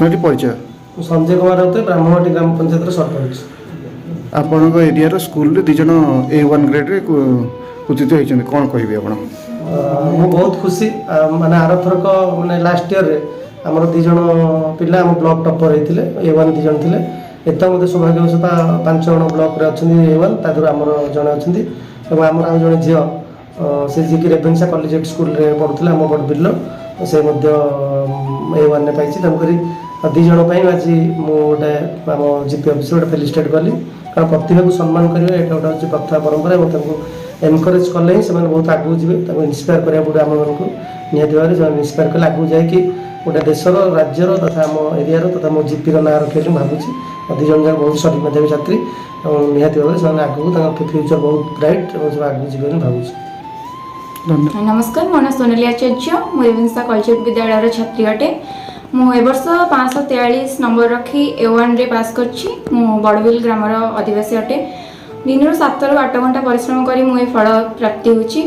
ନଟି ପରିଚୟ संजय कुमार राउत ब्राह्मणटी ग्राम panchayat sarpanch. आपणको area school रे दिजन A1 grade रे उत्तीर्ण होइछन कोन कहबे आपण मु बहुत खुशी माने आर थरक माने लास्ट ईयर रे हमर दिजन पिला हम ब्लॉक टॉपर हेतिले A1 दिजन थिले एता मते सौभाग्यवशता 5 जण ब्लॉक रे अछन A1 तादर हमर जण अछन एवं हमर आ जण झियो से जिकि रेभेन्सा कॉलेज स्कूल रे पढुथिले हम बड बिल्लो से मध्य A1 ने पाइछि तम करी दिजन पई आज मु गोटे हम जीपी ऑफिस गोटे फेलिसिटेट कली कारण प्रतिभा को सम्मान करिवे एटा गोटे अछि प्रथा परंपरा एवं ताको एनकरेज कले ही से बहुत आगू जीवे ताको इंस्पायर करिया पड़े आम मानक निहती भाव में इंस्पायर कले आगू जाए गोटे देशर राज्यर तथा आम एरिया तथा मो जीपी ना रखे भावुँ दिजन जाक बहुत सठिक मेधावी छात्री और निहती भाव में आगू फ्यूचर बहुत ब्राइट और आगू जीवे भावुँ। नमस्कार मो ना सोनाली आचार्य मु रेभेन्सा कॉलेज विद्यालय छात्री अटे मु ए वर्ष 543 नंबर रखी A1 रे पास करछि मु बड़बिल ग्रामर आदिवासी अटे दिन 7 ରୁ 8 घंटा परिश्रम करी मु ए फल प्राप्ति होछि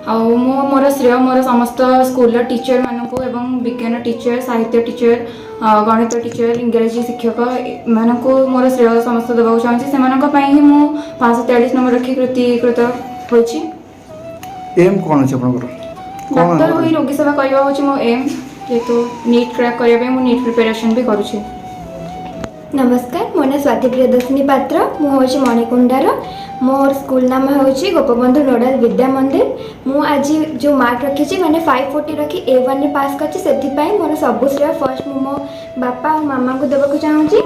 आ मु मोर श्रेय मोर समस्त स्कूल टीचर मानकु एवं विज्ञान टीचर साहित्य टीचर गणित टीचर इंग्रजी शिक्षक मानकु मोर श्रेय समस्त देबाक चाहछि सेमानक पई ही मु 543 नंबर रखी कृतीकृत होछि। एम कोन अछि आपनकर डॉक्टर होई रोगी सेवा करबा होछि मो एम जेतु नीट क्रैक करबे मु नीट प्रिपरेशन भी करूछि। नमस्कार मो ना स्वाति प्रियदर्शिनी पात्र मु होछि मणिकुंडार मोर स्कूल नाम होछि गोपबंधु नोडल विद्या मंदिर मु आज जो मार्क रखी माने 540 रखी A1 रे पास करछि सेथि पई मोर सब श्रेय फर्स्ट मु मो बापा और मामा को देबा को चाहूछि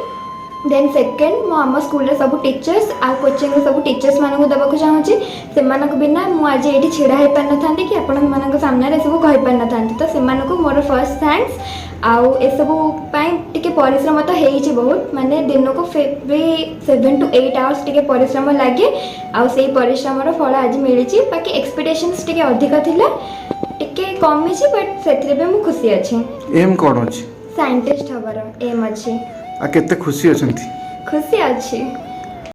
देन सेकेंड मो आम स्कूल रे सब टीचर्स आ कोचिंग रे सब टीचर्स मानक देबा को चाहूछि सेमानक बिना मु आज एठी छिड़ा हे पार नथांती कि आपन मानक सामने रे सब कहि पार नथांती तो सेमानक मोर फर्स्ट थैंक्स आउ ए सब पाई टिके परिश्रम तो हेइछि बहुत माने दिन को 7 to 8 आवर्स टिके परिश्रम लागे आउ सेही परिश्रम रो फल आज मिलिछि बाकी एक्सपेक्टेशंस टिके अधिक थिला टिके कम छि बट सेथरे बे मु खुशी अछि। एम कोन अछि साइंटिस्ट हबार एम अछि आ केते खुशी अछंती खुशी अछि।